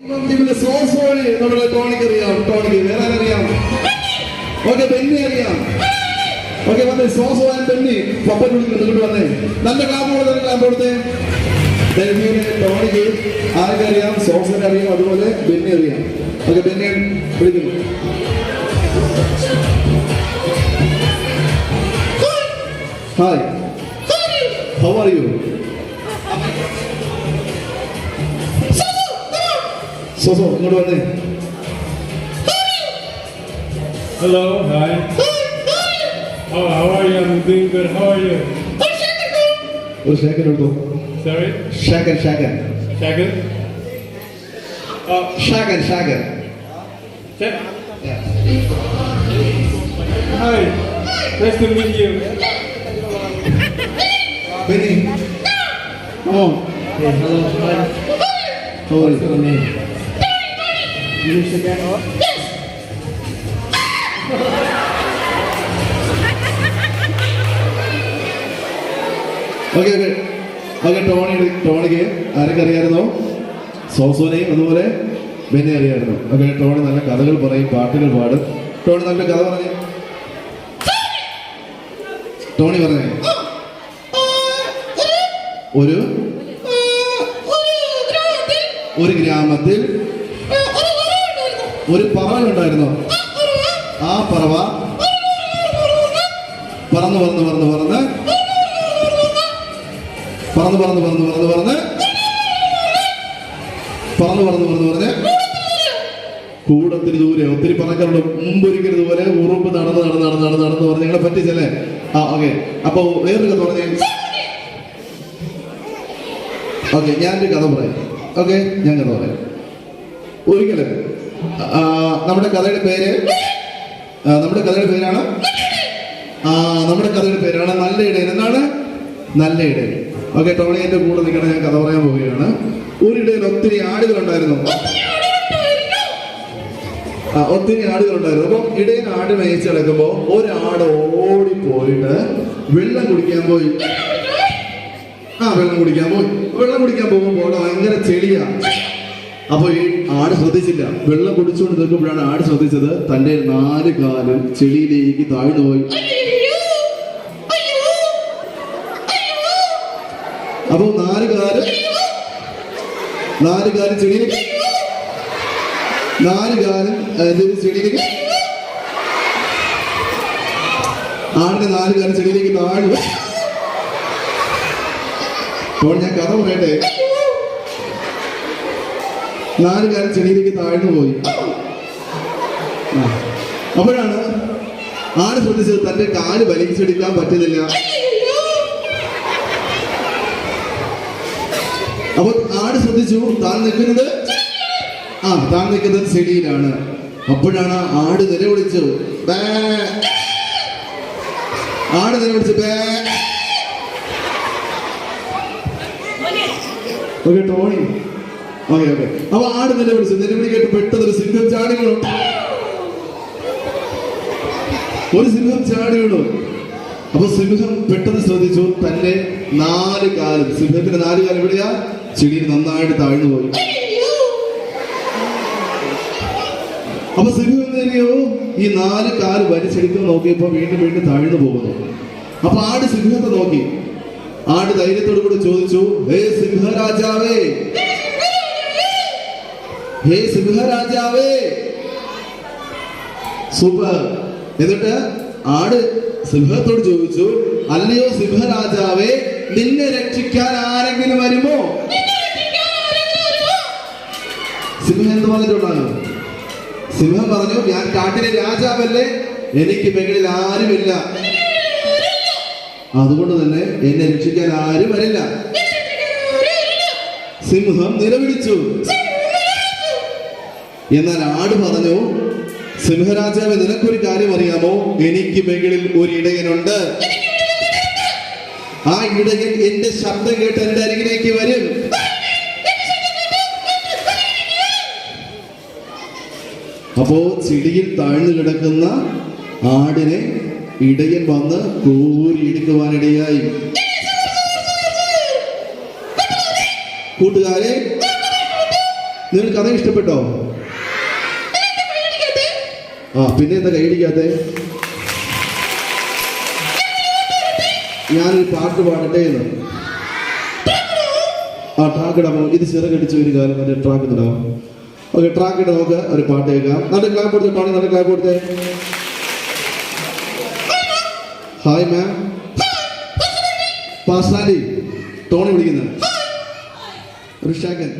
സോസോളി നമ്മുടെ ടോണിക്ക് അറിയാം. ടോണിക്ക് വേറെ അറിയാം. ഓക്കെ, ബെന്നി അറിയാം. ഓക്കെ, വന്നേ. സോസോ ആൻഡ് ബെന്നി പപ്പൻ വിളിക്കുന്നു. ഇങ്ങോട്ട് വന്നേ. നല്ല ക്ലാപ്പ് കൊടുത്തേ. ഡൽഹിയിലെ ടോണിക്ക് ആർക്കറിയാം? സോസോനെ അറിയാം, അതുപോലെ ബെന്നി അറിയാം. ഓക്കെ, ബെന്നി വിളിക്കുന്നു. Hi, how are you? സോസോ ഇങ്ങോട്ട് വന്നേ. Hello, hi. Oh, how are you? I'm doing good. How are you? ഒരു ഷേക്കൻ എടുത്തോ. Sorry? ഷാക്കൻ. Second? ഷാക്കൻ. Check. Hi. Nice to meet you. Benny, come on. Hey, hello. Hi. How are What's your you? name? English again? Okay. Tonic ആരൊക്കെ അറിയാമായിരുന്നോ? സോസോനെയും അതുപോലെ ബെന്നെ അറിയാമായിരുന്നു. Okay, Tony നല്ല കഥകൾ പറയും, പാട്ടുകൾ പാടും. ടോണി നല്ല കഥ പറഞ്ഞു. ടോണി പറഞ്ഞേ. ഒരു ഗ്രാമത്തിൽ ഒരു പറവ ഉണ്ടായിരുന്നു. ആ പറവ പറന്ന് കൂടത്തിന് ദൂരെ ഒത്തിരി പറക്കലുണ്ട്. മുമ്പൊരിക്കൽ ഇതുപോലെ ഉറുമ്പ് നടന്ന് പറഞ്ഞ് നിങ്ങളെ പറ്റിച്ചല്ലേ? ഓക്കെ, അപ്പൊ വേറൊരു കഥ പറഞ്ഞേ. ഓക്കെ, ഞാനൊരു കഥ പറയാം. ഓക്കെ, ഞാൻ കഥ പറയാം. ഒരിക്കലും നമ്മുടെ കഥയുടെ പേരാണ് നല്ല ഇടയൻ. എന്താണ്? നല്ല ഇടയൻ. ഓക്കെ, ടോണി എന്റെ കൂടെ നിൽക്കണം. ഞാൻ കഥ പറയാൻ പോവുകയാണ്. ഒരിടയിൽ ഒത്തിരി ആടുകളുണ്ടായിരുന്നു. അപ്പം ഇടയൻ ആട് മേയിച്ച് കിടക്കുമ്പോ ഒരാട് ഓടിപ്പോയിട്ട് വെള്ളം കുടിക്കാൻ പോയി. വെള്ളം കുടിക്കാൻ പോകുമ്പോൾ ഭയങ്കര ചെളിയാ. അപ്പൊ ഈ ആട് ശ്രദ്ധിച്ചില്ല. വെള്ളം കുടിച്ചുകൊണ്ട് നിൽക്കുമ്പോഴാണ് ആട് ശ്രദ്ധിച്ചത് തന്റെ 4 കാലും ചെളിയിലേക്ക് താഴ്ന്നു പോയി. അപ്പൊ 4 കാലും ചെളിയിലേക്ക്, 4 കാലും ചെളിയിലേക്ക്, ആടിന്റെ 4 കാലും ചെളിയിലേക്ക് താഴ്ന്നു. അപ്പോൾ ഞാൻ കഥ പറയട്ടെ. 4 കാലം ചെടിയിലേക്ക് താഴ്ന്നു പോയി. അപ്പോഴാണ് ആട് ശ്രദ്ധിച്ചത് തന്റെ കാല് വലിച്ചെടുക്കാൻ പറ്റുന്നില്ല. അപ്പൊ ആട് ശ്രദ്ധിച്ചു താൻ നിൽക്കുന്നത് ചെടിയിലാണ്. അപ്പോഴാണ് ആട് നിലവിളിച്ചു ബേ. Okay, Tony. ഓക്കെ. അപ്പൊ ആട് നിലവിളി കേട്ട് പെട്ടെന്ന് ഒരു സിംഹം ചാടി വീണു. അപ്പൊ സിംഹം പെട്ടെന്ന് ശ്രദ്ധിച്ചു തന്റെ 4 കാലും, സിംഹത്തിന്റെ 4 കാലം എവിടെയാ? ചെടിയിൽ നന്നായിട്ട് താഴ്ന്നു പോയി. അപ്പൊ സിംഹം എന്തോ ഈ 4 കാല് വലിച്ചെടുക്കാൻ നോക്കിയപ്പോ വീണ്ടും താഴ്ന്നു പോകുന്നു. അപ്പൊ ആട് സിംഹത്തെ നോക്കി. ആട് ധൈര്യത്തോടു കൂടി ചോദിച്ചു, ഹേ സിംഹരാജാവേ. സൂപ്പർ. എന്നിട്ട് ആട് സിംഹത്തോട് ചോദിച്ചു, അല്ലയോ സിംഹരാജാവേ, നിന്നെ രക്ഷിക്കാൻ ആരെങ്കിലും വരുമോ? സിംഹം എന്ത് പറഞ്ഞിട്ടുണ്ടാകും? സിംഹം പറഞ്ഞു, ഞാൻ കാട്ടിലെ രാജാവല്ലേ, എനിക്ക് മുകളിൽ ആരുമില്ല, അതുകൊണ്ട് തന്നെ എന്നെ രക്ഷിക്കാൻ ആരും വരില്ല. സിംഹം നിലവിളിച്ചു. എന്നാൽ ആട് പറഞ്ഞു, സിംഹരാജാവ്, നിനക്കൊരു കാര്യം അറിയാമോ? എനിക്ക് മുകളിൽ ഒരു ഇടയനുണ്ട്. ആ ഇടയൻ എന്റെ ശബ്ദം കേട്ട് എന്റെ അരികിലേക്ക് വരും. അപ്പോ ചെടിയിൽ താഴ്ന്നു കിടക്കുന്ന ആടിനെ ഇടയൻ വന്ന് കോരിയെടുക്കുവാനിടയായി. കൂട്ടുകാരെ, നിങ്ങൾക്ക് കഥ ഇഷ്ടപ്പെട്ടോ? ആ പിന്നെ എന്താ കൈയടിക്കാത്തെ? ഞാനൊരു പാട്ട് പാടട്ടെ എന്ന്. ആ ട്രാക്ക് ഇടാമോ? ഇത് ചിറകടിച്ച് ഒരു കാലം മറ്റേ ട്രാക്ക് ഇടാമോ? ഓക്കെ, ട്രാക്ക് ഇട്ട് നമുക്ക് ഒരു പാട്ട് കേൾക്കാം. നല്ല ക്ലാപ്പ് കൊടുത്തേ ടോണി, നല്ല ക്ലാപ്പ് കൊടുത്തേ. Hi ma'am. പാസ്റ്റാൻഡി ടോണി വിളിക്കുന്നത്. ഒരു സെക്കൻഡ്.